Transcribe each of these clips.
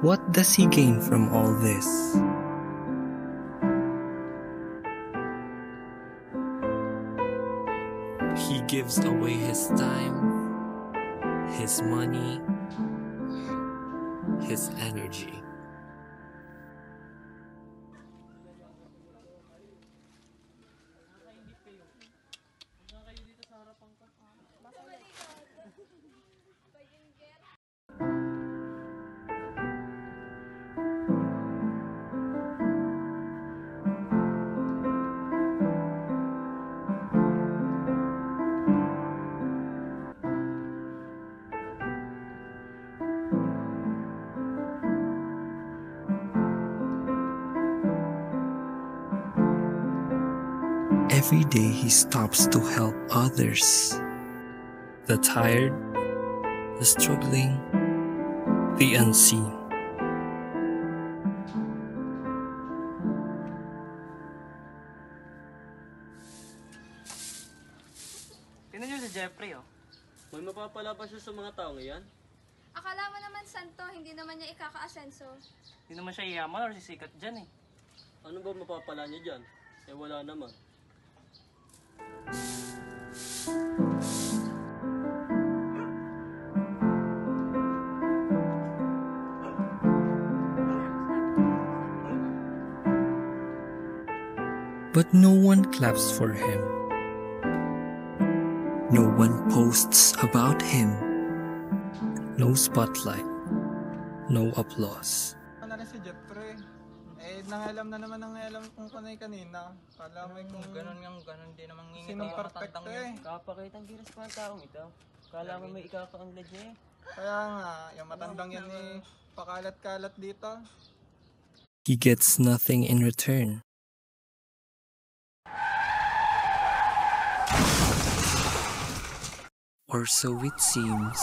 What does he gain from all this? He gives away his time, his money, his energy. Every day he stops to help others. The tired, the struggling, the unseen. Tingnan niyo si Jeffrey, oh. May mapapala ba siya sa mga taong iyan? Akala mo naman, Santo, hindi naman niya ikaka-asenso. Hindi naman siya yaman or sisikat dyan, eh. Ano ba mapapala niya dyan? Eh wala naman. But no one claps for him. No one posts about him. No spotlight. No applause. Ano rin si Jeffrey? Nangalam na naman nangalam kung kanay kanina. Kala mo kung Ganon din namang ngingit. sinong perfecto eh. Kapakitang giras pa ang taong ito. Kala mo may ikakaanglad niya, eh. Kaya nga, yung matandang yan eh, pakalat-kalat dito. He gets nothing in return. Or so it seems.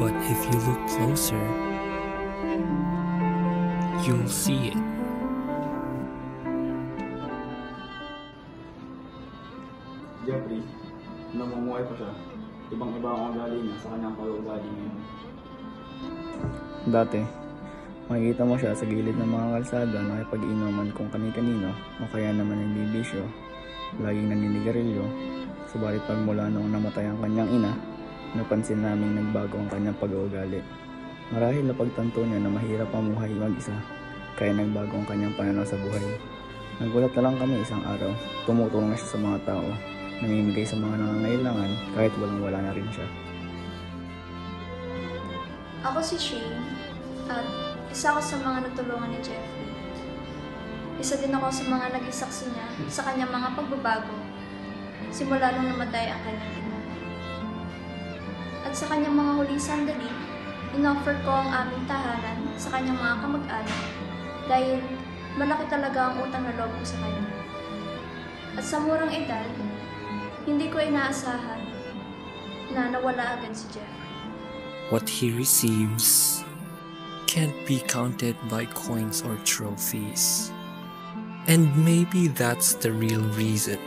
But if you look closer, you'll see it. Jeffrey, namumuhay pa siya. Ibang-iba ang ugali niya sa kanyang pag-uugali ngayon. Dati, makikita mo siya sa gilid ng mga kalsada nakipag-inuman kung kani-kanino o kaya naman nagbibisyo, laging naninigarilyo. Subalit pagmula noong namatay ang kanyang ina, napansin naming nagbago ang kanyang pag-uugali. Marahil napagtanto niya na mahirap mamuhay mag-isa, kaya nagbago ang kanyang pananaw sa buhay. Nagulat na lang kami isang araw, tumutulong na siya sa mga tao, namimigay sa mga nangangailangan kahit walang-wala na rin siya. Ako si Shane, at isa ako sa mga natulungan ni Jeffrey. Isa din ako sa mga naging saksi niya sa kanyang mga pagbabago, simula nung namatay ang kanyang ina. At sa kanyang mga huling sandali, inoffer ko ang aming tahanan sa kanyang mga kamag-anak dahil malaki talaga ang utang na loob ko sa kanya. At sa murang edad, hindi ko inaasahan na nawala agad si Jeffrey. What he receives can't be counted by coins or trophies. And maybe that's the real reason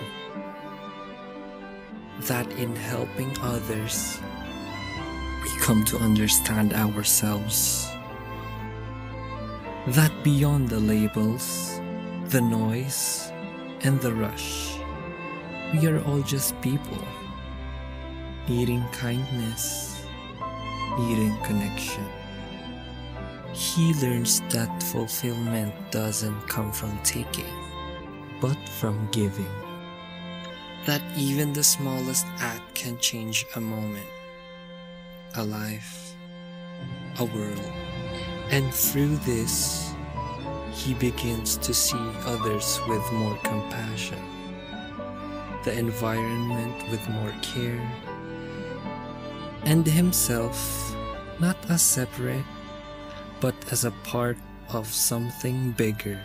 that in helping others, we come to understand ourselves. That beyond the labels, the noise, and the rush, we are all just people, needing kindness, needing connection. He learns that fulfillment doesn't come from taking, but from giving. That even the smallest act can change a moment, a life, a world. And through this, he begins to see others with more compassion, the environment with more care, and himself not as separate, but as a part of something bigger.